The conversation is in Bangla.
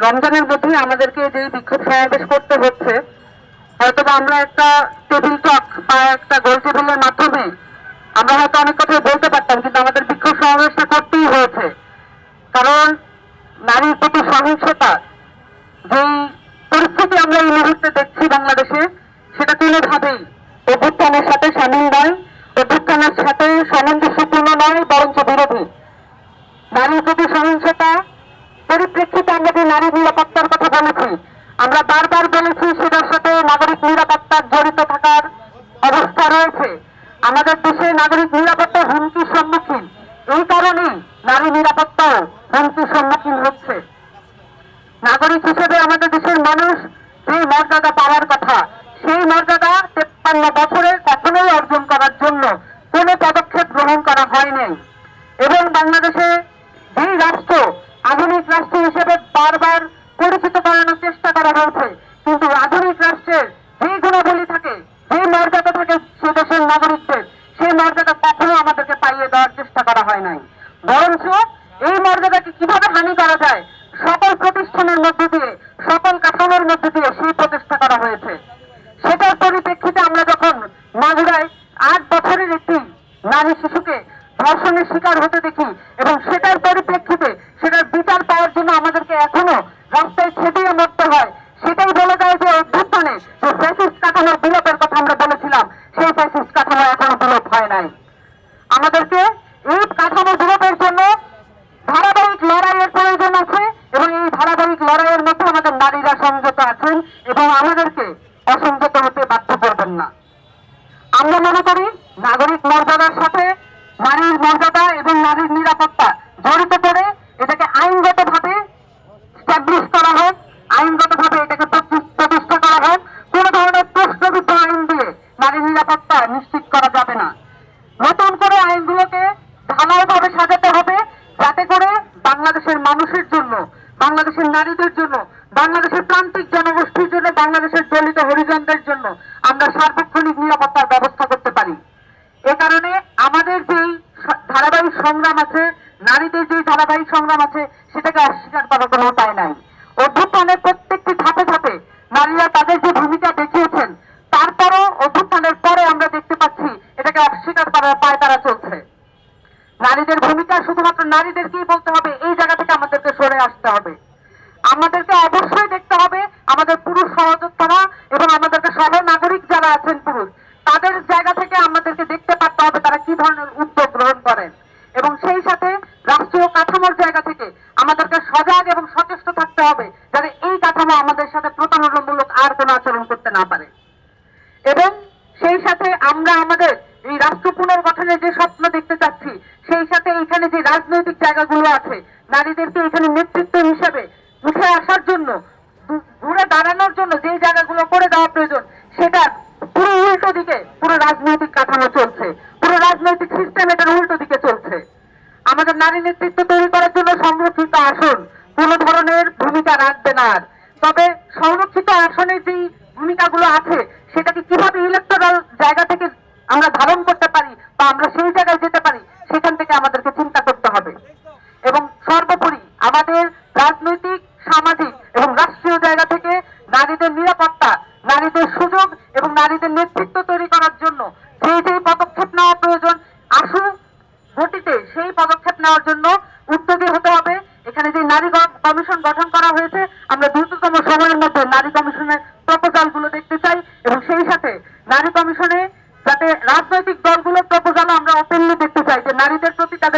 রমজানের মধ্যে আমাদেরকে যে বিক্ষোভ সমাবেশ করতে হচ্ছে, হয়তো আমরা একটা টেবিল টক বা একটা গোল টেবিলের মাধ্যমে আমরা হয়তো অনেক কথাই বলতে পারতাম, কিন্তু আমাদের বিক্ষোভ সমাবেশটা করতেই হয়েছে। কারণ নারীর প্রতি সহিংসতা যেই পরিস্থিতি আমরা এই মুহূর্তে দেখছি বাংলাদেশে, সেটা কোনোভাবেই অভ্যুত্থানের সাথে সামিল নয়, অভ্যুত্থানের সাথে সামঞ্জস্যপূর্ণ নয়, বরঞ্চ বিরোধী। নারীর প্রতি সহিংসতা পরিপ্রেক্ষিতে আমরা যে নারী নিরাপত্তার কথা বলেছি, আমরা বারবার বলেছি সেটার সাথে নাগরিক নিরাপত্তার জড়িত থাকার অবস্থা রয়েছে। আমাদের দেশে নাগরিক নিরাপত্তা হুমকির সম্মুখীন, এই কারণেই নারী নিরাপত্তাও হুমকির সম্মুখীন হচ্ছে। নাগরিক হিসেবে আমাদের দেশের মানুষ যে মর্যাদা পাওয়ার কথা, সেই মর্যাদা 53 বছরে কখনোই অর্জন করার জন্য কোনো পদক্ষেপ গ্রহণ করা হয়নি। এবং বাংলাদেশে যেই রাষ্ট্র আধুনিক রাষ্ট্র হিসেবে বারবার পরিচিত করানোর চেষ্টা করা হয়েছে, কিন্তু আধুনিক রাষ্ট্রের যে গুণাবলী থাকে, যে মর্যাদা থাকে সে দেশের নাগরিকদের, সেই মর্যাদা কখনো আমাদেরকে পাইয়ে দেওয়ার চেষ্টা করা হয় নাই। বরঞ্চ এই মর্যাদাকে কিভাবে হানি করা যায়, সকল প্রতিষ্ঠানের মধ্য দিয়ে, সকল কাঠামোর মধ্য দিয়ে সেই প্রচেষ্টা করা হয়েছে। সেটার পরিপ্রেক্ষিতে আমরা যখন মাগুরায় 8 বছরের একটি নারী শিশুকে ধর্ষণের শিকার হতে দেখি, এবং সেটার পরিপ্রেক্ষিতে সেটার বিচার পাওয়ার জন্য আমাদেরকে এখনো রাস্তায় ছেটিয়ে মরতে হয়, সেটাই বলে যায় যে অভ্যুত্থানে যে ফ্যাসিস্ট কাঠামোর বিলোপের কথা আমরা বলেছিলাম, সেই ফ্যাসিস্ট কাঠামো এখনো বিলোপ হয় নাই। আমাদেরকে এই কাঠামো বিলোপের জন্য ধারাবাহিক লড়াইয়ের প্রয়োজন আছে, এবং এই ধারাবাহিক লড়াইয়ের মধ্যে আমাদের নারীরা সংযত আছেন এবং আমাদেরকে অসংযত হতে বাধ্য করবেন না। আমরা মনে করি নাগরিক মর্যাদার সাথে নারীর মর্যাদা এবং নারীর নিরাপত্তা জড়িত করে এটাকে আইনগতভাবে স্ট্যাবলিশ করা হোক, আইনগতভাবে এটাকে প্রতিষ্ঠা করা হোক। কোন ধরনের প্রশ্নবিদ্ধ আইন দিয়ে নারী নিরাপত্তা নিশ্চিত করা যাবে না। নতুন করে আইনগুলোকে ঢালাওভাবে সাজাতে হবে, যাতে করে বাংলাদেশের মানুষের জন্য, বাংলাদেশের নারীদের জন্য, বাংলাদেশের প্রান্তিক জনগোষ্ঠীর জন্য, বাংলাদেশের দলিত হরিজনদের জন্য আমরা সার্বক্ষণিক নিরাপত্তার ব্যবস্থা করতে পারি। এ কারণে আমাদের যেই ধারাবাহিক সংগ্রাম আছে, নারীদের যেই ধারাবাহিক সংগ্রাম আছে, সেটাকে অস্বীকার করার কোনো উপায় নাই। অভ্যুত্থানের প্রত্যেকটি ধাপে ধাপে নারীরা তাদের যে ভূমিকা দেখিয়েছেন, তারপরও অভ্যুত্থানের পরে আমরা দেখতে পাচ্ছি এটাকে অস্বীকার করার পায়তারা চলছে। নারীদের ভূমিকা শুধুমাত্র নারীদেরকেই বলতে হবে, এই জায়গা থেকে আমাদেরকে সরে আসতে হবে। আমাদেরকে অবশ্যই দেখতে হবে আমাদের পুরুষ সহযোদ্ধারা এবং আমাদেরকে সহ নাগরিক যারা আছেন পুরুষ, তাদের জায়গা থেকে আমাদেরকে দেখতে পারতে হবে তারা কি ধরনের উদ্যোগ গ্রহণ করেন, এবং সেই সাথে রাষ্ট্রীয় কাঠামোর জায়গা থেকে আমাদেরকে সজাগ এবং সচেষ্ট থাকতে হবে, যাতে এই কাঠামো আমাদের সাথে প্রতারণামূলক আর কোনো আচরণ করতে না পারে। এবং সেই সাথে আমরা আমাদের এই রাষ্ট্র পুনর্গঠনের যে স্বপ্ন দেখতে চাচ্ছি, সেই সাথে এখানে যে রাজনৈতিক জায়গাগুলো আছে, নারীদেরকে এখানে নেতৃত্ব হিসেবে উঠে আসার জন্য, ঘুরে দাঁড়ানোর জন্য যে জায়গাগুলো করে দেওয়া প্রয়োজন, সেটা পুরো উল্টো দিকে পুরো রাজনৈতিক কাঠামো চলছে, পুরো রাজনৈতিক সিস্টেম এটার উল্টো দিকে চলছে। আমাদের নারী নেতৃত্ব তৈরি করার জন্য সংরক্ষিত আসন কোন ধরনের ভূমিকা রাখবে না। তবে সংরক্ষিত আসনের যেই ভূমিকাগুলো আছে, সেটাকে কিভাবে ইলেকটোরাল জায়গা থেকে আমরা ধারণ করতে পারি বা আমরা সেই জায়গায় যেতে পারি, সেখান থেকে আমাদেরকে চিন্তা করতে হবে। এবং সর্বোপরি আমাদের রাজনৈতিক, সামাজিক এবং রাষ্ট্রীয় জায়গা থেকে নারীদের নিরাপত্তা, নারীদের সুযোগ এবং নারীদের নেতৃত্ব তৈরি করার জন্য যেই পদক্ষেপ নেওয়া প্রয়োজন, আসু গতিতে সেই পদক্ষেপ নেওয়ার জন্য উদ্যোগী হতে হবে। এখানে যে নারী কমিশন গঠন করা হয়েছে, আমরা দ্রুততম সময়ের মধ্যে নারী কমিশনের প্রপোজাল গুলো দেখতে চাই, এবং সেই সাথে নারী কমিশনে যাতে রাজনৈতিক দলগুলোর প্রপোজাল আমরা ওপেনলি দেখতে চাই, যে নারীদের প্রতি তাদের